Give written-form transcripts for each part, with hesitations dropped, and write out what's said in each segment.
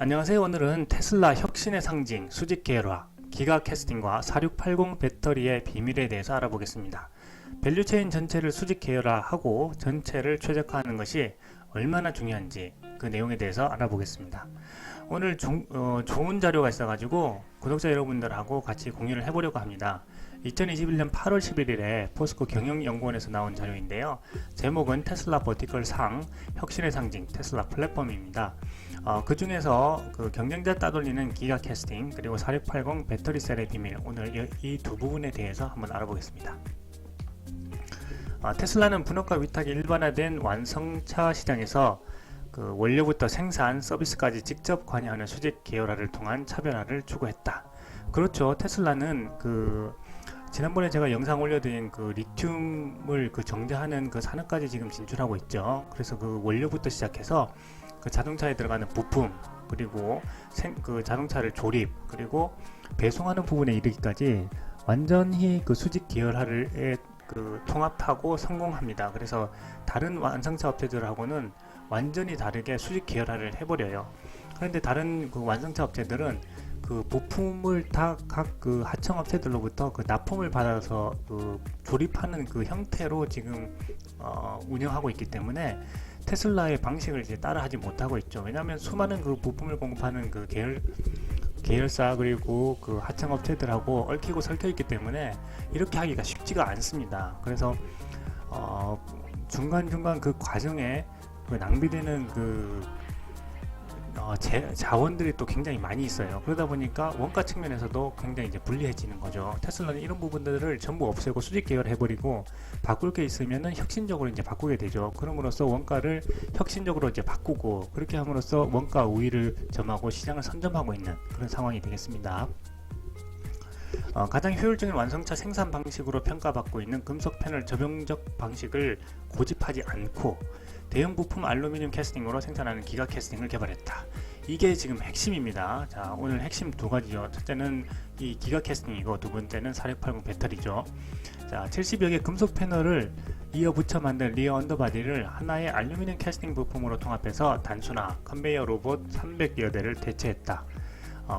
안녕하세요. 오늘은 테슬라 혁신의 상징 수직 계열화 기가 캐스팅과 4680 배터리의 비밀에 대해서 알아보겠습니다. 밸류체인 전체를 수직 계열화하고 전체를 최적화하는 것이 얼마나 중요한지 그 내용에 대해서 알아보겠습니다. 오늘 좋은 자료가 있어가지고 구독자 여러분들하고 같이 공유를 해보려고 합니다. 2021년 8월 11일에 포스코 경영연구원에서 나온 자료인데요. 제목은 테슬라 버티컬 상 혁신의 상징 테슬라 플랫폼입니다. 그 중에서 그 경쟁자 따돌리는 기가 캐스팅 그리고 4680 배터리 셀의 비밀, 오늘 이 두 부분에 대해서 한번 알아보겠습니다. 테슬라는 분업과 위탁이 일반화된 완성차 시장에서 그 원료부터 생산, 서비스까지 직접 관여하는 수직 계열화를 통한 차별화를 추구했다. 그렇죠. 테슬라는 지난번에 제가 영상 올려드린 그 리튬을 정제하는 그 산업까지 지금 진출하고 있죠. 그래서 그 원료부터 시작해서 그 자동차에 들어가는 부품, 그리고 자동차를 조립, 그리고 배송하는 부분에 이르기까지 완전히 그 수직 계열화를 통합하고 성공합니다. 그래서 다른 완성차 업체들하고는 완전히 다르게 수직 계열화를 해버려요. 그런데 다른 그 완성차 업체들은 그 부품을 다 각 그 하청 업체들로부터 그 납품을 받아서 그 조립하는 그 형태로 지금 운영하고 있기 때문에 테슬라의 방식을 이제 따라하지 못하고 있죠. 왜냐하면 수많은 그 부품을 공급하는 그 계열사 그리고 그 하청 업체들하고 얽히고 설켜 있기 때문에 이렇게 하기가 쉽지가 않습니다. 그래서 중간중간 그 과정에 그 낭비되는 자원들이 또 굉장히 많이 있어요. 그러다 보니까 원가 측면에서도 굉장히 이제 불리해지는 거죠. 테슬라는 이런 부분들을 전부 없애고 수직 계열 해버리고 바꿀 게 있으면은 혁신적으로 이제 바꾸게 되죠. 그럼으로써 원가를 혁신적으로 이제 바꾸고, 그렇게 함으로써 원가 우위를 점하고 시장을 선점하고 있는 그런 상황이 되겠습니다. 가장 효율적인 완성차 생산 방식으로 평가받고 있는 금속 패널 접용적 방식을 고집하지 않고 대형 부품 알루미늄 캐스팅으로 생산하는 기가 캐스팅을 개발했다. 이게 지금 핵심입니다. 자, 오늘 핵심 두 가지죠. 첫째는 이 기가 캐스팅이고, 두 번째는 4680 배터리죠. 자, 70여 개 금속 패널을 이어 붙여 만든 리어 언더바디를 하나의 알루미늄 캐스팅 부품으로 통합해서 단순화 컨베이어 로봇 300여 대를 대체했다.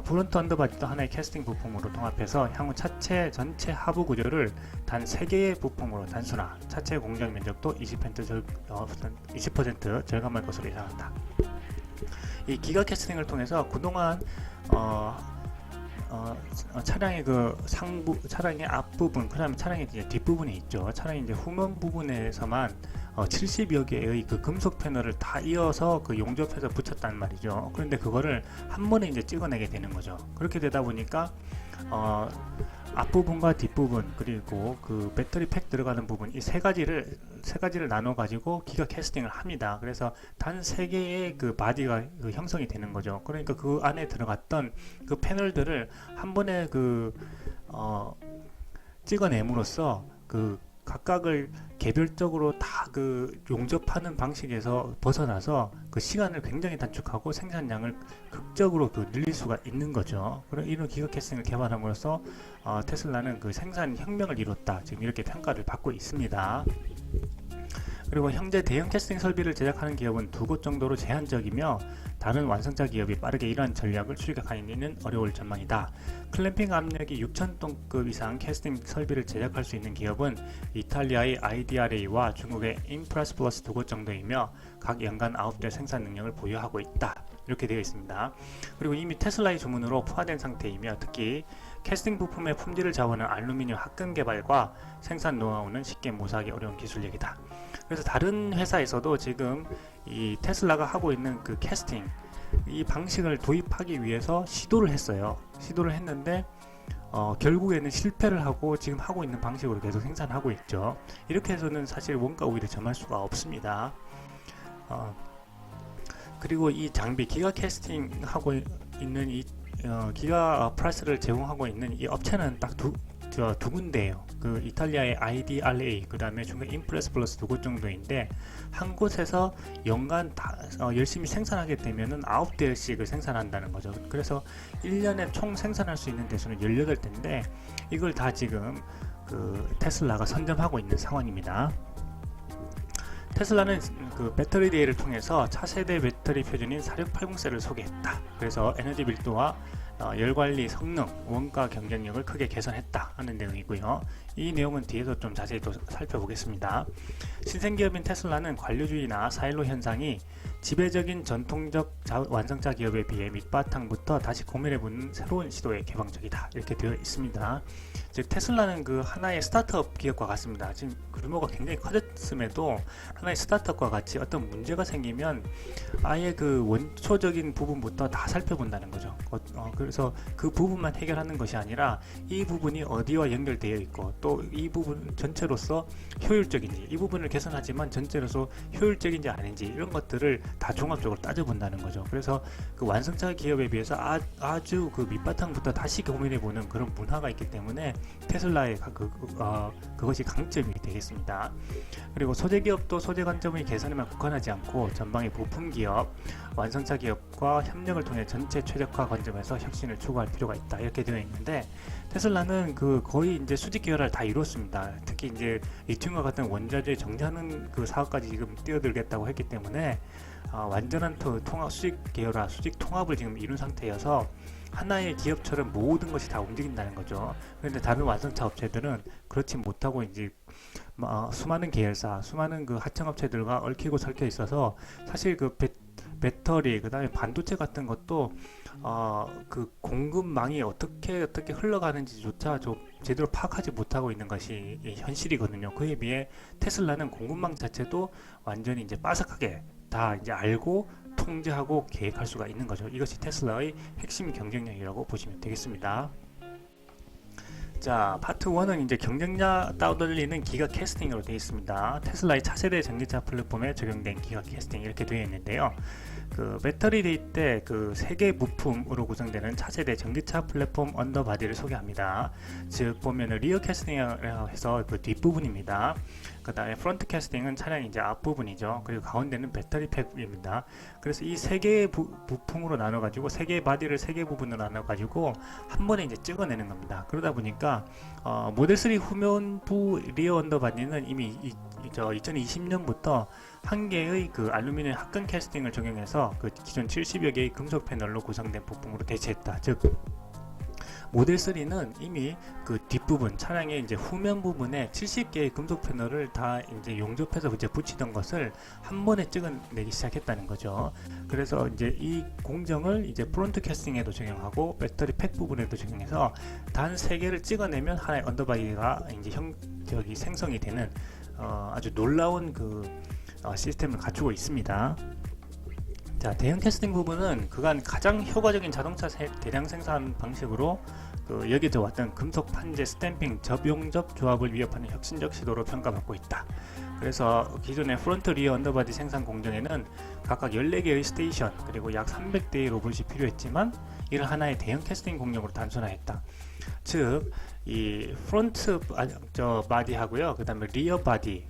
프론트 언더바디도 하나의 캐스팅 부품으로 통합해서 향후 차체 전체 하부 구조를 단 3개의 부품으로 단순화, 차체 공정 면적도 20% 절감할 것으로 예상한다. 이 기가 캐스팅을 통해서 그동안 차량의 차량의 앞부분, 그 다음에 차량의 이제 뒷부분이 있죠. 차량의 이제 후면 부분에서만 70여 개의 그 금속 패널을 다 이어서 용접해서 붙였단 말이죠. 그런데 그거를 한 번에 이제 찍어내게 되는 거죠. 그렇게 되다 보니까 앞부분과 뒷부분, 그리고 그 배터리 팩 들어가는 부분, 이 세 가지를 나눠 가지고 기가 캐스팅을 합니다. 그래서 단 3개의 그 바디가 형성이 되는 거죠. 그러니까 그 안에 들어갔던 그 패널들을 한 번에 찍어냄으로써 각각을 개별적으로 다 용접하는 방식에서 벗어나서 그 시간을 굉장히 단축하고 생산량을 극적으로 늘릴 수가 있는 거죠. 이런 기가 캐스팅을 개발함으로써 테슬라는 생산 혁명을 이뤘다, 지금 이렇게 평가를 받고 있습니다. 그리고 현재 대형 캐스팅 설비를 제작하는 기업은 2곳 정도로 제한적이며 다른 완성차 기업이 빠르게 이러한 전략을 출격하기는 어려울 전망이다. 클램핑 압력이 6,000톤급 이상 캐스팅 설비를 제작할 수 있는 기업은 이탈리아의 IDRA와 중국의 인프라스 플러스 2곳 정도이며 각 연간 9대 생산 능력을 보유하고 있다. 이렇게 되어 있습니다. 그리고 이미 테슬라의 주문으로 포화된 상태이며 특히 캐스팅 부품의 품질을 좌우하는 알루미늄 합금 개발과 생산 노하우는 쉽게 모사하기 어려운 기술력이다. 그래서 다른 회사에서도 지금 이 테슬라가 하고 있는 그 캐스팅 이 방식을 도입하기 위해서 시도를 했어요. 시도를 했는데 결국에는 실패를 하고 지금 하고 있는 방식으로 계속 생산하고 있죠. 이렇게 해서는 사실 원가 우위를 점할 수가 없습니다. 그리고 이 장비 기가 캐스팅 하고 있는 기가 프라스를 제공하고 있는 이 업체는 딱 두 군데예요. 그 이탈리아의 IDRA, 그 다음에 중국 인프레스 플러스 2곳 정도인데, 한 곳에서 연간 열심히 생산하게 되면은 9대씩을 생산한다는 거죠. 그래서 1년에 총 생산할 수 있는 대수는 18대인데 이걸 다 지금 테슬라가 선점하고 있는 상황입니다. 테슬라는 그 배터리 대회를 통해서 차세대 배터리 표준인 4680셀을 소개했다. 그래서 에너지 밀도와 열 관리 성능, 원가 경쟁력을 크게 개선했다 하는 내용이고요. 이 내용은 뒤에서 좀 자세히 또 살펴보겠습니다. 신생기업인 테슬라는 관료주의나 사일로 현상이 지배적인 전통적 완성차 기업에 비해 밑바탕부터 다시 고민해보는 새로운 시도에 개방적이다, 이렇게 되어 있습니다. 즉 테슬라는 그 하나의 스타트업 기업과 같습니다. 지금 규모가 굉장히 커졌음에도 하나의 스타트업과 같이 어떤 문제가 생기면 아예 그 원초적인 부분부터 다 살펴본다는 거죠. 그래서 그 부분만 해결하는 것이 아니라 이 부분이 어디와 연결되어 있고 또 이 부분 전체로서 효율적인지, 이 부분을 개선하지만 전체로서 효율적인지 아닌지, 이런 것들을 다 종합적으로 따져본다는 거죠. 그래서 그 완성차 기업에 비해서 아주 그 밑바탕부터 다시 고민해보는 그런 문화가 있기 때문에 테슬라의 그것이 강점이 되겠습니다. 그리고 소재 기업도 소재 관점의 개선에만 국한하지 않고 전방의 부품 기업, 완성차 기업과 협력을 통해 전체 최적화 관점에서 혁신을 추구할 필요가 있다, 이렇게 되어 있는데, 테슬라는 그 거의 이제 수직 계열화를 다 이뤘습니다. 특히 이제 리튬과 같은 원자재 정제하는 그 사업까지 지금 뛰어들겠다고 했기 때문에 완전한 수직 계열화, 수직 통합을 지금 이룬 상태여서 하나의 기업처럼 모든 것이 다 움직인다는 거죠. 그런데 다른 완성차 업체들은 그렇지 못하고 이제 수많은 계열사, 수많은 그 하청업체들과 얽히고 설켜 있어서 사실 그 배터리, 그 다음에 반도체 같은 것도 그 공급망이 어떻게 흘러가는지조차 좀 제대로 파악하지 못하고 있는 것이 현실이거든요. 그에 비해 테슬라는 공급망 자체도 완전히 이제 빠삭하게 다 이제 알고 통제하고 계획할 수가 있는 거죠. 이것이 테슬라의 핵심 경쟁력이라고 보시면 되겠습니다. 자, 파트 1은 이제 경쟁력 따돌리는 기가 캐스팅으로 되어 있습니다. 테슬라의 차세대 전기차 플랫폼에 적용된 기가 캐스팅, 이렇게 되어 있는데요. 그 배터리 데이 때 그 세 개 부품으로 구성되는 차세대 전기차 플랫폼 언더바디를 소개합니다. 즉 보면은 리어 캐스팅이라고 해서 그 뒷부분입니다. 그 다음에 프론트 캐스팅은 차량 이제 앞부분이죠. 그리고 가운데는 배터리 팩입니다. 그래서 이 세 개의 부품으로 나눠 가지고 세 개의 바디를 세 개 부분으로 나눠 가지고 한 번에 이제 찍어내는 겁니다. 그러다 보니까 모델 3 후면부 리어 언더바디는 이미 2020년부터 한 개의 그 알루미늄 합금 캐스팅을 적용해서 그 기존 70여 개의 금속 패널로 구성된 부품으로 대체했다. 즉 모델 3는 이미 그 뒷부분, 차량의 이제 후면 부분에 70개의 금속 패널을 다 이제 용접해서 이제 붙이던 것을 한 번에 찍어내기 시작했다는 거죠. 그래서 이제 이 공정을 이제 프론트 캐스팅에도 적용하고 배터리 팩 부분에도 적용해서 단 3개를 찍어내면 하나의 언더바디가 이제 생성이 되는 아주 놀라운 그 시스템을 갖추고 있습니다. 자, 대형 캐스팅 부분은 그간 가장 효과적인 자동차 대량 생산 방식으로 여기서 왔던 금속 판재 스탬핑 접용접 조합을 위협하는 혁신적 시도로 평가받고 있다. 그래서 기존의 프론트 리어 언더바디 생산 공정에는 각각 14개의 스테이션 그리고 약 300대의 로봇이 필요했지만 이를 하나의 대형 캐스팅 공정으로 단순화했다. 즉 이 프론트 바디하고요, 그 다음에 리어 바디,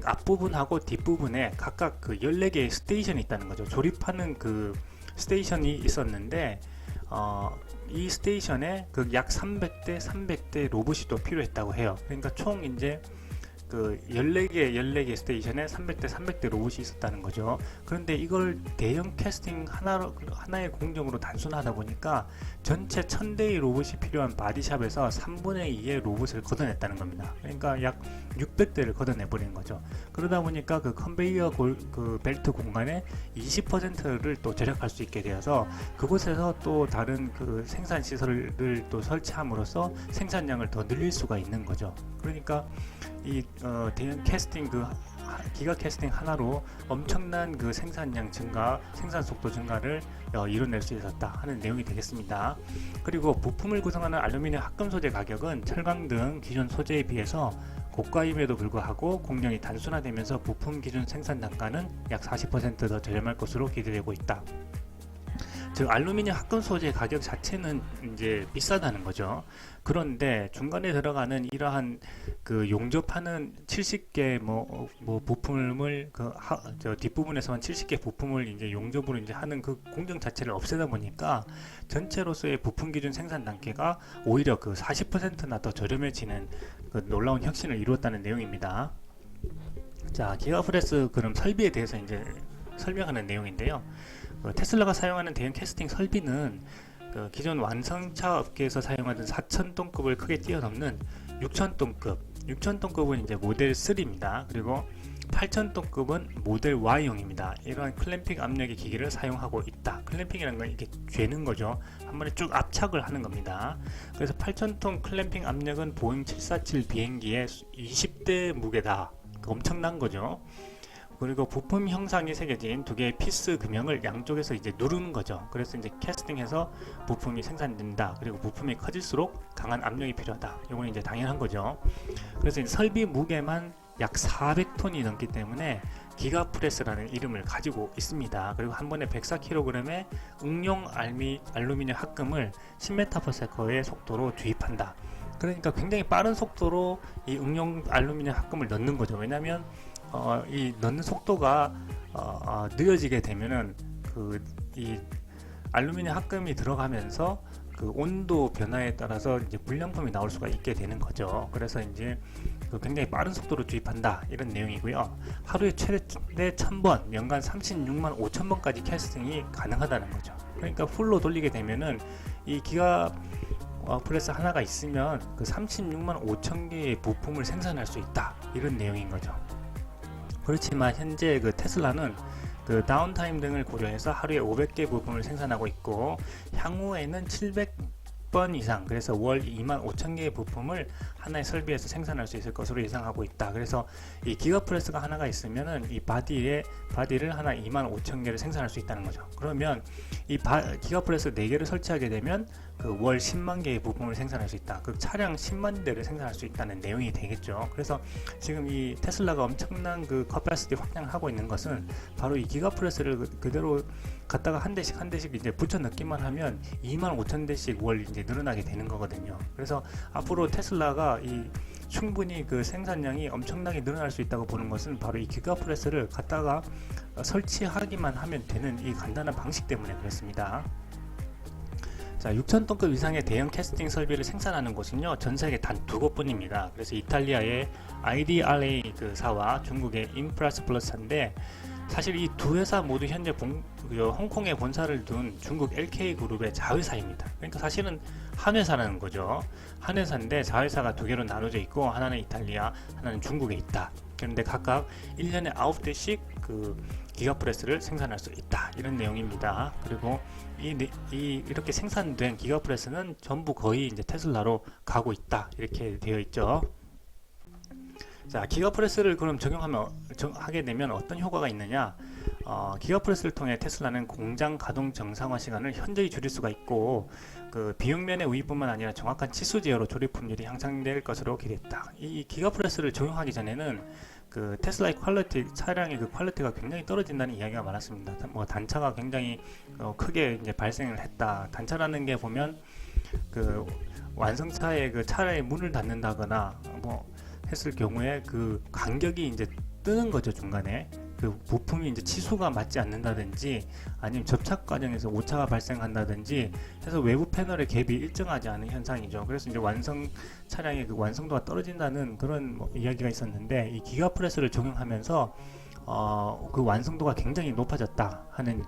앞부분하고 뒷부분에 각각 그 14개의 스테이션이 있다는 거죠. 조립하는 그 스테이션이 있었는데 이 스테이션에 그 약 300대 로봇이 또 필요했다고 해요. 그러니까 총 이제 그 14개 스테이션에 300대 로봇이 있었다는 거죠. 그런데 이걸 대형 캐스팅 하나의 공정으로 단순하다 보니까 전체 1000대의 로봇이 필요한 바디샵에서 3분의 2의 로봇을 걷어냈다는 겁니다. 그러니까 약 600대를 걷어내버리는 거죠. 그러다 보니까 그 컨베이어 그 벨트 공간의 20%를 또 절약할 수 있게 되어서 그곳에서 또 다른 그 생산 시설을 또 설치함으로써 생산량을 더 늘릴 수가 있는 거죠. 그러니까 이 대형 캐스팅 기가 캐스팅 하나로 엄청난 그 생산량 증가, 생산 속도 증가를 이뤄낼 수 있었다 하는 내용이 되겠습니다. 그리고 부품을 구성하는 알루미늄 합금 소재 가격은 철강 등 기존 소재에 비해서 고가임에도 불구하고 공정이 단순화되면서 부품 기준 생산 단가는 약 40% 더 저렴할 것으로 기대되고 있다. 즉 알루미늄 합금 소재 가격 자체는 이제 비싸다는 거죠. 그런데 중간에 들어가는 이러한 그 용접하는 70개 부품을 뒷부분에서만 70개 부품을 이제 용접으로 이제 하는 그 공정 자체를 없애다 보니까 전체로서의 부품 기준 생산 단계가 오히려 그 40%나 더 저렴해지는 그 놀라운 혁신을 이루었다는 내용입니다. 자, 기가프레스 그럼 설비에 대해서 이제 설명하는 내용인데요. 테슬라가 사용하는 대형 캐스팅 설비는 기존 완성차 업계에서 사용하던 4,000톤급을 크게 뛰어넘는 6,000톤급, 6,000톤급은 이제 모델 3입니다. 그리고 8,000톤급은 모델 Y형입니다. 이러한 클램핑 압력의 기기를 사용하고 있다. 클램핑이라는 건 이렇게 죄는 거죠. 한 번에 쭉 압착을 하는 겁니다. 그래서 8,000톤 클램핑 압력은 보잉 747 비행기의 20대 무게다. 엄청난 거죠. 그리고 부품 형상이 새겨진 두 개의 피스 금형을 양쪽에서 이제 누르는 거죠. 그래서 이제 캐스팅해서 부품이 생산된다. 그리고 부품이 커질수록 강한 압력이 필요하다. 이건 이제 당연한 거죠. 그래서 이제 설비 무게만 약 400톤이 넘기 때문에 기가프레스라는 이름을 가지고 있습니다. 그리고 한 번에 104kg의 응용 알루미늄 합금을 10m/s의 속도로 주입한다. 그러니까 굉장히 빠른 속도로 이 응용 알루미늄 합금을 넣는 거죠. 왜냐하면 이 넣는 속도가 느려지게 되면은 이 알루미늄 합금이 들어가면서 그 온도 변화에 따라서 이제 불량품이 나올 수가 있게 되는 거죠. 그래서 이제 굉장히 빠른 속도로 주입한다 이런 내용이고요. 하루에 최대 1000번, 연간 36만 5천번까지 캐스팅이 가능하다는 거죠. 그러니까 풀로 돌리게 되면은 이 기가 프레스 하나가 있으면 그 36만 5천 개의 부품을 생산할 수 있다 이런 내용인 거죠. 그렇지만 현재 그 테슬라는 그 다운타임 등을 고려해서 하루에 500개 부품을 생산하고 있고 향후에는 700번 이상, 그래서 월 2만 5천 개의 부품을 하나의 설비에서 생산할 수 있을 것으로 예상하고 있다. 그래서 이 기가프레스가 하나가 있으면은 이 바디를 하나 2만 5천 개를 생산할 수 있다는 거죠. 그러면 이 기가프레스 4개를 설치하게 되면 그 월 10만 개의 부품을 생산할 수 있다. 그 차량 10만 대를 생산할 수 있다는 내용이 되겠죠. 그래서 지금 이 테슬라가 엄청난 그 커패시티 확장을 하고 있는 것은 바로 이 기가프레스를 그대로 갖다가 한 대씩 이제 붙여 넣기만 하면 2만 5천 대씩 월 이제 늘어나게 되는 거거든요. 그래서 앞으로 테슬라가 충분히 그 생산량이 엄청나게 늘어날 수 있다고 보는 것은 바로 이 기가프레스를 갖다가 설치하기만 하면 되는 이 간단한 방식 때문에 그렇습니다. 자, 6,000톤급 이상의 대형 캐스팅 설비를 생산하는 곳은요, 전 세계 단 2곳뿐입니다. 그래서 이탈리아의 IDRA 사와 중국의 인프라스 플러스인데, 사실 이 두 회사 모두 현재 홍콩에 본사를 둔 중국 LK그룹의 자회사입니다. 그러니까 사실은 한 회사라는 거죠. 한 회사인데 자회사가 두 개로 나눠져 있고, 하나는 이탈리아, 하나는 중국에 있다. 그런데 각각 1년에 9대씩 그 기가프레스를 생산할 수 있다 이런 내용입니다. 그리고 이렇게 생산된 기가프레스는 전부 거의 이제 테슬라로 가고 있다 이렇게 되어 있죠. 자, 기가프레스를 그럼 하게 되면 어떤 효과가 있느냐? 기가프레스를 통해 테슬라는 공장 가동 정상화 시간을 현저히 줄일 수가 있고, 그 비용면의 우위뿐만 아니라 정확한 치수 제어로 조립품질이 향상될 것으로 기대했다. 이 기가프레스를 적용하기 전에는 그 테슬라의 차량의 그 퀄리티가 굉장히 떨어진다는 이야기가 많았습니다. 단차가 굉장히 크게 이제 발생을 했다. 단차라는 게 보면 그 완성차의 그 차량의 문을 닫는다거나 했을 경우에 그 간격이 이제 뜨는 거죠. 중간에 그 부품이 이제 치수가 맞지 않는다든지 아니면 접착 과정에서 오차가 발생한다든지 해서 외부 패널의 갭이 일정하지 않은 현상이죠. 그래서 이제 차량의 그 완성도가 떨어진다는 그런 이야기가 있었는데, 이 기가프레스를 적용하면서 그 완성도가 굉장히 높아졌다 하는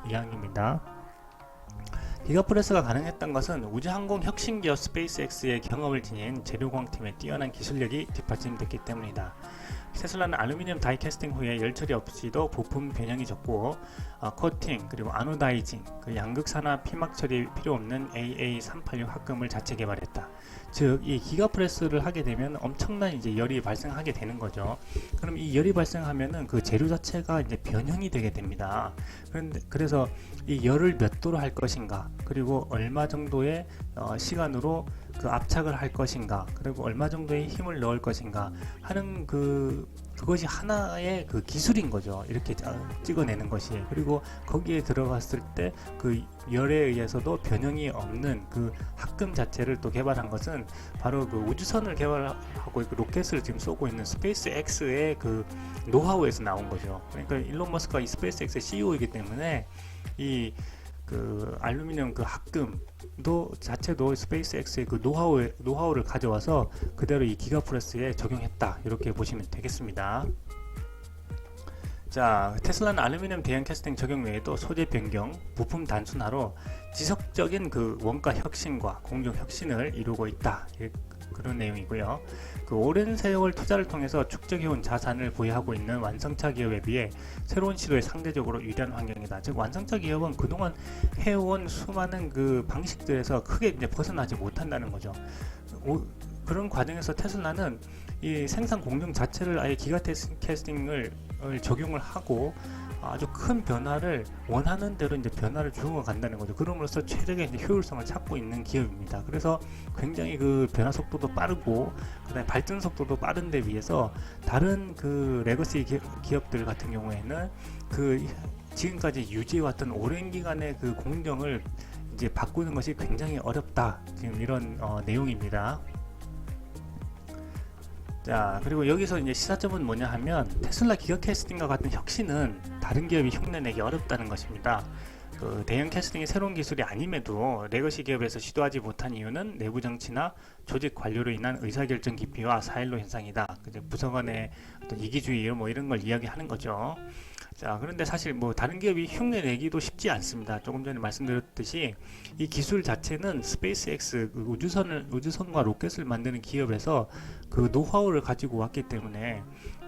이야기입니다. 기가프레스가 가능했던 것은 우주항공 혁신기업 스페이스X의 경험을 지닌 재료공학팀의 뛰어난 기술력이 뒷받침됐기 때문이다. 테슬라는 알루미늄 다이 캐스팅 후에 열 처리 없이도 부품 변형이 적고 코팅 그리고 아노다이징, 그 양극산화 피막 처리 필요 없는 AA386 합금을 자체 개발했다. 즉 이 기가프레스를 하게 되면 엄청난 이제 열이 발생하게 되는 거죠. 그럼 이 열이 발생하면은 그 재료 자체가 이제 변형이 되게 됩니다. 그래서 이 열을 몇 도로 할 것인가, 그리고 얼마 정도의 시간으로 그 압착을 할 것인가, 그리고 얼마 정도의 힘을 넣을 것인가 하는 그것이 하나의 그 기술인 거죠. 이렇게 찍어내는 것이. 그리고 거기에 들어갔을 때 그 열에 의해서도 변형이 없는 그 합금 자체를 또 개발한 것은 바로 그 우주선을 개발하고 있고 로켓을 지금 쏘고 있는 스페이스 X의 그 노하우에서 나온 거죠. 그러니까 일론 머스크가 이 스페이스 X의 CEO이기 때문에 이 그 알루미늄 그 합금도 자체도 스페이스 X의 그 노하우를 가져와서 그대로 이 기가프레스에 적용했다 이렇게 보시면 되겠습니다. 자, 테슬라는 알루미늄 대형 캐스팅 적용 외에도 소재 변경, 부품 단순화로 지속적인 그 원가 혁신과 공정 혁신을 이루고 있다. 그런 내용이고요. 그 오랜 세월 투자를 통해서 축적해온 자산을 보유하고 있는 완성차 기업에 비해 새로운 시도에 상대적으로 유리한 환경이다. 즉 완성차 기업은 그동안 해온 수많은 그 방식들에서 크게 이제 벗어나지 못한다는 거죠. 그런 과정에서 테슬라는 이 생산 공정 자체를 아예 기가 캐스팅을 적용을 하고 아주 큰 변화를 원하는 대로 이제 변화를 주어 간다는 거죠. 그럼으로써 최적의 이제 효율성을 찾고 있는 기업입니다. 그래서 굉장히 그 변화 속도도 빠르고 그다음에 발전 속도도 빠른데 비해서 다른 그 레거시 기업들 같은 경우에는 그 지금까지 유지해왔던 오랜 기간의 그 공정을 이제 바꾸는 것이 굉장히 어렵다. 지금 이런 내용입니다. 자, 그리고 여기서 이제 시사점은 뭐냐 하면 테슬라 기가 캐스팅과 같은 혁신은 다른 기업이 흉내내기 어렵다는 것입니다. 그 대형 캐스팅이 새로운 기술이 아님에도 레거시 기업에서 시도하지 못한 이유는 내부 정치나 조직 관료로 인한 의사결정 기피와 사일로 현상이다. 부서 간의 어떤 이기주의 뭐 이런 걸 이야기하는 거죠. 자, 그런데 사실 뭐 다른 기업이 흉내내기도 쉽지 않습니다. 조금 전에 말씀드렸듯이 이 기술 자체는 스페이스X 우주선과 로켓을 만드는 기업에서 그 노하우를 가지고 왔기 때문에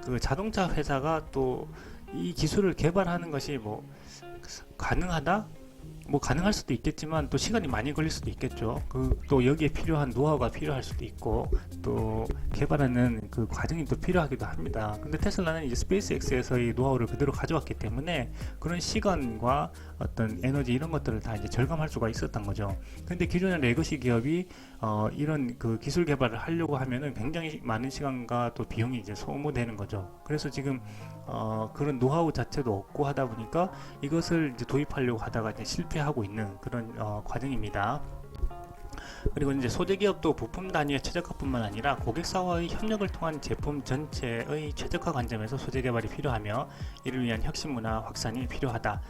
그 자동차 회사가 또 이 기술을 개발하는 것이 뭐 가능하다? 뭐 가능할 수도 있겠지만 또 시간이 많이 걸릴 수도 있겠죠. 또 여기에 필요한 노하우가 필요할 수도 있고 또 개발하는 그 과정이 또 필요하기도 합니다. 근데 테슬라는 이제 스페이스X에서의 노하우를 그대로 가져왔기 때문에 그런 시간과 어떤 에너지 이런 것들을 다 이제 절감할 수가 있었던 거죠. 근데 기존의 레거시 기업이 이런 그 기술 개발을 하려고 하면은 굉장히 많은 시간과 또 비용이 이제 소모되는 거죠. 그래서 지금 그런 노하우 자체도 없고 하다 보니까 이것을 이제 도입하려고 하다가 이제 실패하고 있는 그런 과정입니다. 그리고 이제 소재 기업도 부품 단위의 최적화뿐만 아니라 고객사와의 협력을 통한 제품 전체의 최적화 관점에서 소재 개발이 필요하며 이를 위한 혁신 문화 확산이 필요하다.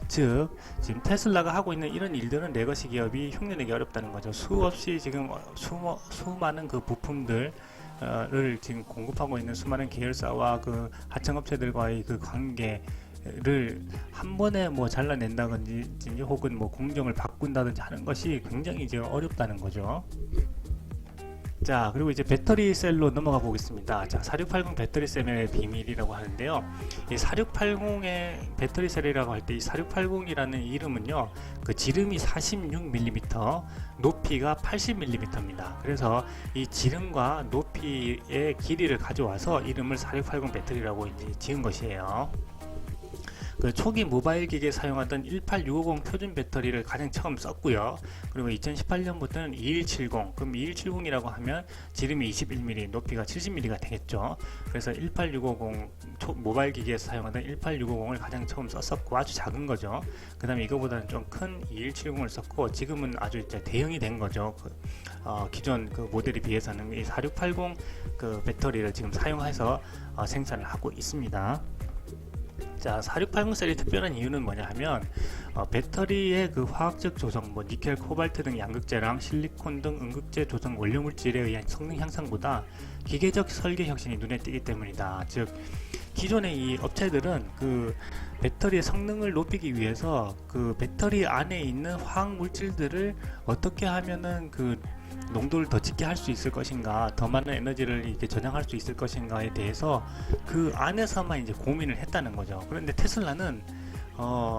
즉 지금 테슬라가 하고 있는 이런 일들은 레거시 기업이 흉내내기 어렵다는 거죠. 수없이 지금 수많은 그 부품들 를 지금 공급하고 있는 수많은 계열사와 그 하청업체들과의 그 관계를 한 번에 뭐 잘라낸다든지 혹은 뭐 공정을 바꾼다든지 하는 것이 굉장히 이제 어렵다는 거죠. 자, 그리고 이제 배터리 셀로 넘어가 보겠습니다. 자, 4680 배터리 셀의 비밀이라고 하는데요. 이 4680의 배터리 셀이라고 할 때 이 4680이라는 이름은요, 그 지름이 46mm, 높이가 80mm입니다. 그래서 이 지름과 높이의 길이를 가져와서 이름을 4680 배터리라고 이제 지은 것이에요. 그 초기 모바일 기기에 사용하던 18650 표준 배터리를 가장 처음 썼고요. 그리고 2018년부터는 2170, 그럼 2170이라고 하면 지름이 21mm, 높이가 70mm가 되겠죠. 그래서 18650 모바일 기기에서 사용하던 18650을 가장 처음 썼었고 아주 작은 거죠. 그 다음에 이거보다는 좀 큰 2170을 썼고 지금은 아주 이제 대형이 된 거죠. 기존 그 모델에 비해서는 이 4680 그 배터리를 지금 사용해서 생산을 하고 있습니다. 자, 4680 셀이 특별한 이유는 뭐냐 하면 배터리의 그 화학적 조성, 뭐 니켈, 코발트 등 양극재랑 실리콘 등 음극재 조성 원료물질에 의한 성능 향상보다 기계적 설계 혁신이 눈에 띄기 때문이다. 즉 기존의 이 업체들은 그 배터리의 성능을 높이기 위해서 그 배터리 안에 있는 화학 물질들을 어떻게 하면은 그 농도를 더 짙게 할 수 있을 것인가, 더 많은 에너지를 이렇게 저장할 수 있을 것인가에 대해서 그 안에서만 이제 고민을 했다는 거죠. 그런데 테슬라는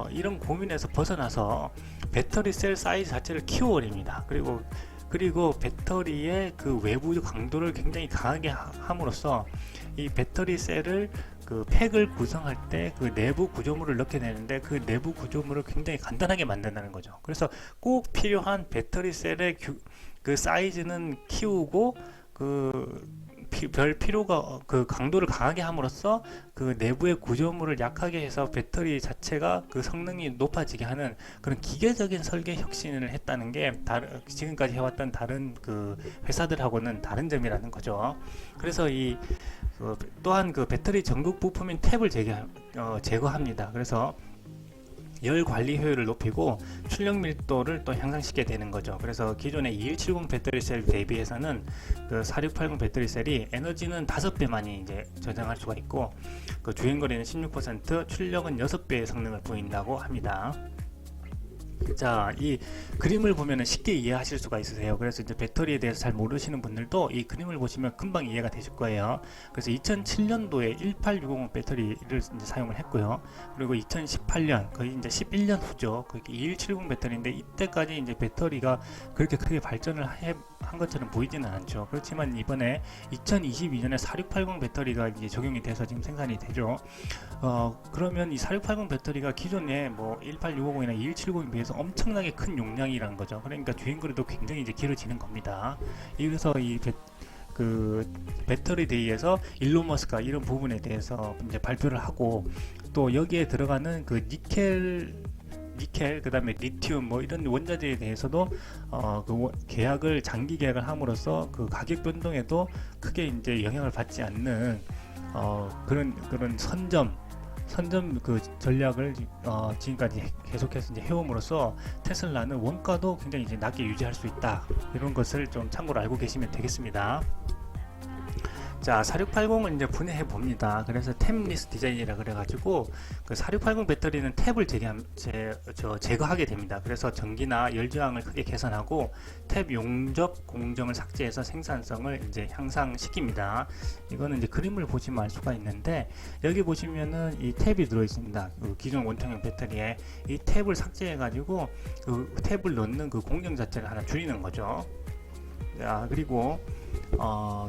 이런 고민에서 벗어나서 배터리 셀 사이즈 자체를 키워버립니다. 그리고 배터리의 그 외부 강도를 굉장히 강하게 함으로써 이 배터리 셀을 그 팩을 구성할 때 그 내부 구조물을 넣게 되는데 그 내부 구조물을 굉장히 간단하게 만든다는 거죠. 그래서 꼭 필요한 배터리 셀의 그 사이즈는 키우고 별 필요가 그 강도를 강하게 함으로써 그 내부의 구조물을 약하게 해서 배터리 자체가 그 성능이 높아지게 하는 그런 기계적인 설계 혁신을 했다는 게 지금까지 해왔던 다른 그 회사들하고는 다른 점이라는 거죠. 그래서 또한 그 배터리 전극 부품인 탭을 제거합니다. 그래서 열 관리 효율을 높이고 출력 밀도를 또 향상시키게 되는 거죠. 그래서 기존의 2170 배터리 셀 대비해서는 그 4680 배터리 셀이 에너지는 5배 많이 이제 저장할 수가 있고, 그 주행거리는 16%, 출력은 6배의 성능을 보인다고 합니다. 자, 이 그림을 보면은 쉽게 이해하실 수가 있으세요. 그래서 이제 배터리에 대해서 잘 모르시는 분들도 이 그림을 보시면 금방 이해가 되실 거예요. 그래서 2007년도에 18650 배터리를 이제 사용을 했고요. 그리고 2018년, 거의 이제 11년 후죠. 그게 2170 배터리인데, 이때까지 이제 배터리가 그렇게 크게 발전을 한 것처럼 보이지는 않죠. 그렇지만 이번에 2022년에 4680 배터리가 이제 적용이 돼서 지금 생산이 되죠. 그러면 이 4680 배터리가 기존에 뭐 18650이나 2170에 비해서 엄청나게 큰 용량이라는 거죠. 그러니까 주행거리도 굉장히 이제 길어지는 겁니다. 그래서 이 배터리 데이에서 일론 머스크가 이런 부분에 대해서 이제 발표를 하고, 또 여기에 들어가는 그 니켈 그 다음에 리튬 뭐 이런 원자재에 대해서도 계약을 장기 계약을 함으로써 그 가격 변동에도 크게 이제 영향을 받지 않는 그런 선점 그 전략을 지금까지 계속해서 이제 해옴으로써 테슬라는 원가도 굉장히 이제 낮게 유지할 수 있다, 이런 것을 좀 참고로 알고 계시면 되겠습니다. 자, 4680을 이제 분해해 봅니다. 그래서 탭리스 디자인이라 그래가지고 그 4680 배터리는 탭을 제거하게 됩니다. 그래서 전기나 열 저항을 크게 개선하고 탭 용접 공정을 삭제해서 생산성을 이제 향상시킵니다. 이거는 이제 그림을 보시면 알 수가 있는데, 여기 보시면은 이 탭이 들어 있습니다. 그 기존 원통형 배터리에 이 탭을 삭제해가지고 그 탭을 넣는 그 공정 자체를 하나 줄이는 거죠. 자, 그리고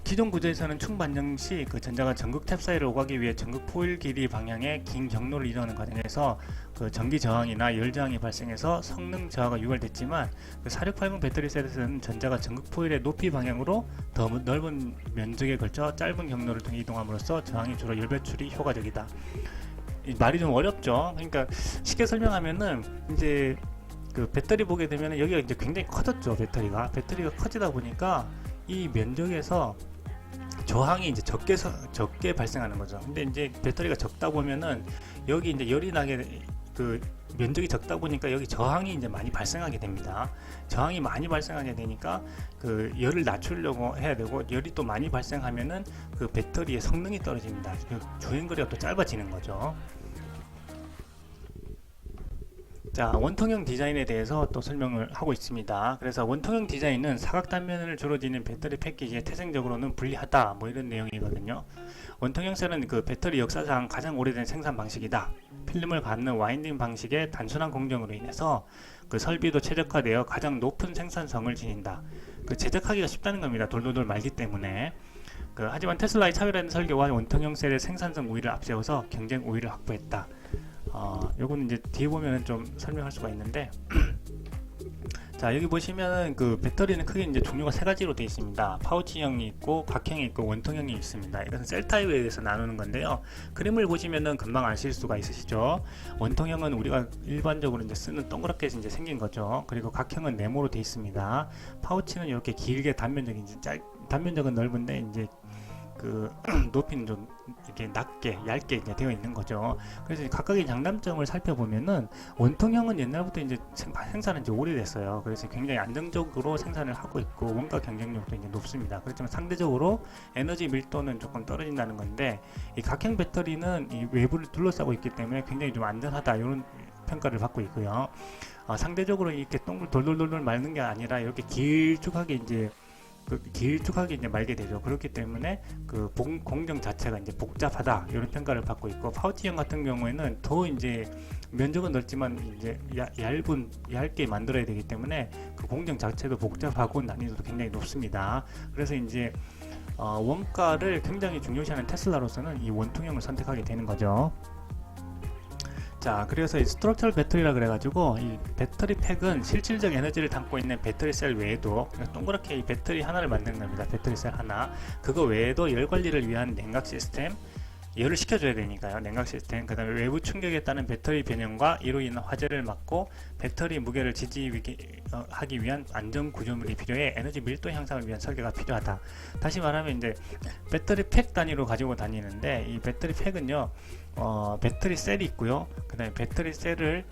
기존 구조에서는 충반정 시 그 전자가 전극 탭 사이를 오가기 위해 전극 포일 길이 방향의 긴 경로를 이동하는 과정에서 그 전기 저항이나 열 저항이 발생해서 성능 저하가 유발됐지만, 그 4680 배터리 셀에서는 전자가 전극 포일의 높이 방향으로 더 넓은 면적에 걸쳐 짧은 경로를 통해 이동함으로써 저항이 줄어 열 배출이 효과적이다. 말이 좀 어렵죠. 그러니까 쉽게 설명하면은, 이제 그 배터리 보게 되면 여기가 이제 굉장히 커졌죠. 배터리가 커지다 보니까 이 면적에서 저항이 이제 적게 발생하는 거죠. 근데 이제 배터리가 적다 보면은 여기 이제 열이 나게, 그 면적이 적다 보니까 여기 저항이 이제 많이 발생하게 됩니다. 저항이 많이 발생하게 되니까 그 열을 낮추려고 해야 되고, 열이 또 많이 발생하면은 그 배터리의 성능이 떨어집니다. 그 주행거리가 또 짧아지는 거죠. 자, 원통형 디자인에 대해서 또 설명을 하고 있습니다. 그래서 원통형 디자인은 사각 단면을 주로 지닌 배터리 패키지에 태생적으로는 불리하다, 뭐 이런 내용이거든요. 원통형 셀은 그 배터리 역사상 가장 오래된 생산 방식이다. 필름을 받는 와인딩 방식의 단순한 공정으로 인해서 그 설비도 최적화되어 가장 높은 생산성을 지닌다. 그 제작하기가 쉽다는 겁니다. 돌돌돌 말기 때문에. 하지만 테슬라의 차별화된 설계와 원통형 셀의 생산성 우위를 앞세워서 경쟁 우위를 확보했다. 요거는 이제 뒤에 보면은 좀 설명할 수가 있는데, 자, 여기 보시면은 그 배터리는 크게 이제 종류가 세 가지로 되어 있습니다. 파우치형이 있고, 각형이 있고, 원통형이 있습니다. 이것은 셀 타입에 대해서 나누는 건데요. 그림을 보시면은 금방 아실 수가 있으시죠. 원통형은 우리가 일반적으로 이제 쓰는 동그랗게 이제 생긴 거죠. 그리고 각형은 네모로 되어 있습니다. 파우치는 이렇게 길게 단면적인, 단면적은 넓은데 이제 그 높이는 좀 이렇게 낮게 얇게 이제 되어 있는 거죠. 그래서 각각의 장단점을 살펴보면은, 원통형은 옛날부터 이제 생산한 지 오래됐어요. 그래서 굉장히 안정적으로 생산을 하고 있고 원가 경쟁력도 이제 높습니다. 그렇지만 상대적으로 에너지 밀도는 조금 떨어진다는 건데, 이 각형 배터리는 이 외부를 둘러싸고 있기 때문에 굉장히 좀 안전하다, 이런 평가를 받고 있고요. 상대적으로 이렇게 돌돌돌돌 말는 게 아니라 이렇게 길쭉하게 이제 말게 되죠. 그렇기 때문에 그 공정 자체가 이제 복잡하다, 이런 평가를 받고 있고, 파우치형 같은 경우에는 더 이제 면적은 넓지만 이제 얇게 만들어야 되기 때문에 그 공정 자체도 복잡하고 난이도도 굉장히 높습니다. 그래서 이제 원가를 굉장히 중요시하는 테슬라로서는 이 원통형을 선택하게 되는 거죠. 자, 그래서 이 스트럭처럴 배터리라 그래가지고, 이 배터리 팩은 실질적 에너지를 담고 있는 배터리 셀 외에도, 동그랗게 이 배터리 하나를 만드는 겁니다. 배터리 셀 하나. 그거 외에도 열 관리를 위한 냉각 시스템, 열을 식혀줘야 되니까요. 냉각 시스템, 그 다음에 외부 충격에 따른 배터리 변형과 이로 인한 화재를 막고 배터리 무게를 지지하기 위한 안전 구조물이 필요해 에너지 밀도 향상을 위한 설계가 필요하다. 다시 말하면 이제 배터리 팩 단위로 가지고 다니는데, 이 배터리 팩은요, 배터리 셀이 있고요. 그 다음에 배터리 셀을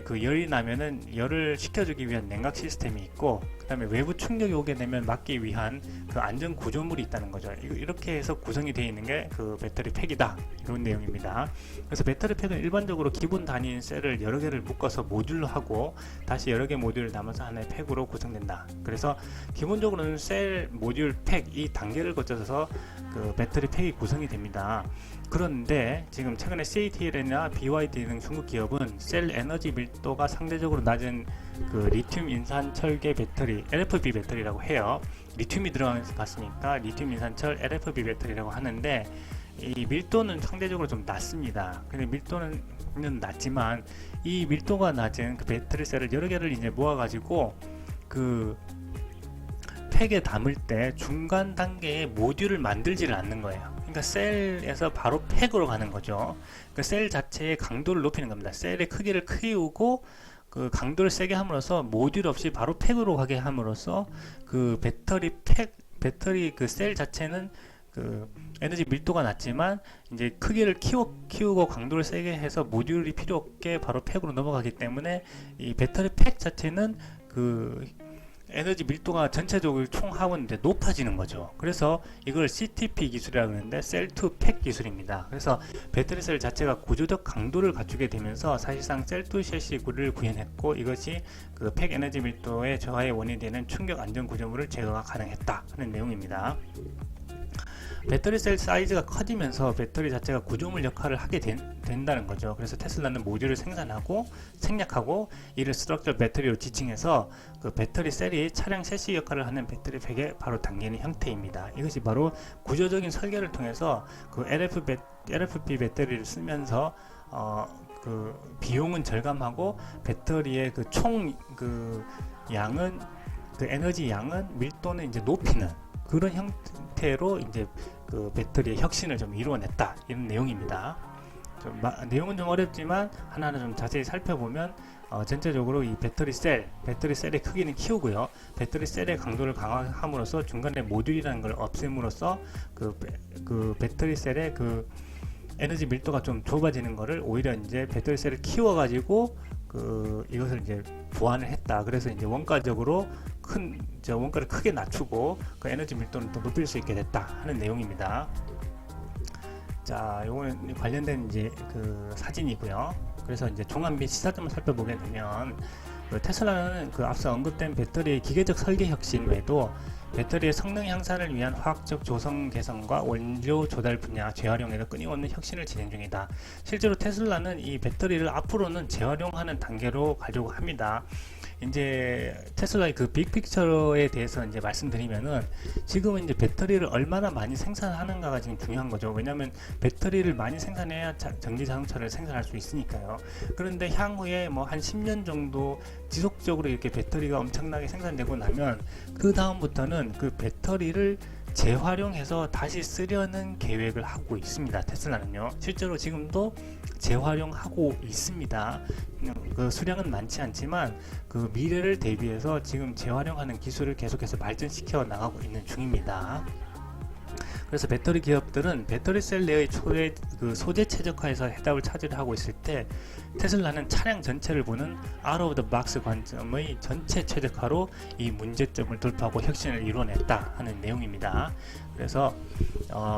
그 열이 나면은 열을 식혀주기 위한 냉각 시스템이 있고, 그 다음에 외부 충격이 오게 되면 막기 위한 그 안전 구조물이 있다는 거죠. 이렇게 해서 구성이 되어 있는 게 그 배터리 팩이다, 이런 내용입니다. 그래서 배터리 팩은 일반적으로 기본 단위인 셀을 여러 개를 묶어서 모듈로 하고 다시 여러 개 모듈을 남아서 하나의 팩으로 구성된다. 그래서 기본적으로는 셀, 모듈, 팩 이 단계를 거쳐서 그 배터리 팩이 구성이 됩니다. 그런데 지금 최근에 CATL이나 BYD 등 중국 기업은 셀 에너지 밀도가 상대적으로 낮은 그 리튬 인산철계 배터리, LFP 배터리라고 해요. 리튬이 들어갔으니까 리튬 인산철 LFP 배터리라고 하는데, 이 밀도는 상대적으로 좀 낮습니다. 근데 밀도는 낮지만 이 밀도가 낮은 그 배터리 셀을 여러 개를 이제 모아가지고 그 팩에 담을 때 중간 단계의 모듈을 만들지를 않는 거예요. 그러니까 셀에서 바로 팩으로 가는 거죠. 그러니까 셀 자체의 강도를 높이는 겁니다. 셀의 크기를 키우고 그 강도를 세게 함으로써 모듈 없이 바로 팩으로 가게 함으로써 그 배터리 그 셀 자체는 그 에너지 밀도가 낮지만 이제 크기를 키우고 강도를 세게 해서 모듈이 필요 없게 바로 팩으로 넘어가기 때문에 이 배터리 팩 자체는 그 에너지 밀도가 전체적으로 총 합은 이제 높아지는 거죠. 그래서 이걸 CTP 기술이라고 하는데 셀 투 팩 기술입니다. 그래서 배터리 셀 자체가 구조적 강도를 갖추게 되면서 사실상 셀 투 셰시를 구현했고, 이것이 그 팩 에너지 밀도의 저하의 원인이 되는 충격 안전 구조물을 제거가 가능했다 하는 내용입니다. 배터리 셀 사이즈가 커지면서 배터리 자체가 구조물 역할을 하게 된다는 거죠. 그래서 테슬라는 모듈을 생산하고 생략하고 이를 스트럭처 배터리로 지칭해서 그 배터리 셀이 차량 셰시 역할을 하는 배터리 팩에 바로 담기는 형태입니다. 이것이 바로 구조적인 설계를 통해서 그 LFP 배터리를 쓰면서 그 비용은 절감하고 배터리의 그 총 그 양은, 그 에너지 양은, 밀도는 이제 높이는 그런 형태로 이제 그 배터리의 혁신을 좀 이루어냈다, 이런 내용입니다. 내용은 좀 어렵지만 하나하나 좀 자세히 살펴보면 전체적으로 이 배터리 셀의 크기는 키우고요. 배터리 셀의 강도를 강화함으로써 중간에 모듈이라는 걸 없앰으로써 그 배터리 셀의 그 에너지 밀도가 좀 좁아지는 거를 오히려 이제 배터리 셀을 키워가지고 이것을 이제 보완을 했다. 그래서 이제 원가적으로 원가를 크게 낮추고 그 에너지 밀도는 또 높일 수 있게 됐다 하는 내용입니다. 자, 요거는 관련된 이제 그 사진이고요. 그래서 이제 종합 및 시사점을 살펴보게 되면 그 테슬라는 그 앞서 언급된 배터리의 기계적 설계 혁신 외에도 배터리의 성능 향상을 위한 화학적 조성 개선과 원료 조달 분야 재활용에도 끊임없는 혁신을 진행 중이다. 실제로 테슬라는 이 배터리를 앞으로는 재활용하는 단계로 가려고 합니다. 이제 테슬라의 그 빅픽처에 대해서 이제 말씀드리면은, 지금은 이제 배터리를 얼마나 많이 생산하는가가 지금 중요한 거죠. 왜냐하면 배터리를 많이 생산해야 전기 자동차를 생산할 수 있으니까요. 그런데 향후에 뭐 한 10년 정도 지속적으로 이렇게 배터리가 엄청나게 생산되고 나면 그 다음부터는 그 배터리를 재활용해서 다시 쓰려는 계획을 하고 있습니다. 테슬라는요. 실제로 지금도 재활용하고 있습니다. 그 수량은 많지 않지만 그 미래를 대비해서 지금 재활용하는 기술을 계속해서 발전시켜 나가고 있는 중입니다. 그래서 배터리 기업들은 배터리 셀 내의 소재 최적화에서 해답을 찾으려 하고 있을 때, 테슬라는 차량 전체를 보는 out of the box 관점의 전체 최적화로 이 문제점을 돌파하고 혁신을 이뤄냈다 하는 내용입니다. 그래서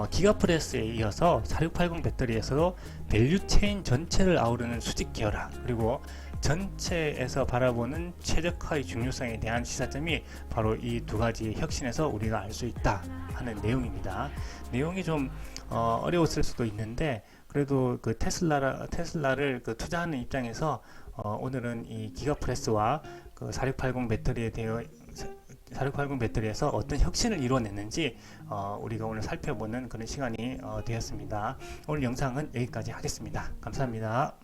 기가프레스에 이어서 4680 배터리에서도 밸류 체인 전체를 아우르는 수직 기어라, 그리고 전체에서 바라보는 최적화의 중요성에 대한 시사점이 바로 이 두 가지 혁신에서 우리가 알 수 있다 하는 내용입니다. 내용이 좀 어려웠을 수도 있는데, 그래도 그 테슬라를 그 투자하는 입장에서 오늘은 이 기가프레스와 그 4680 배터리에 대해 4680 배터리에서 어떤 혁신을 이루어냈는지 우리가 오늘 살펴보는 그런 시간이 되었습니다. 오늘 영상은 여기까지 하겠습니다. 감사합니다.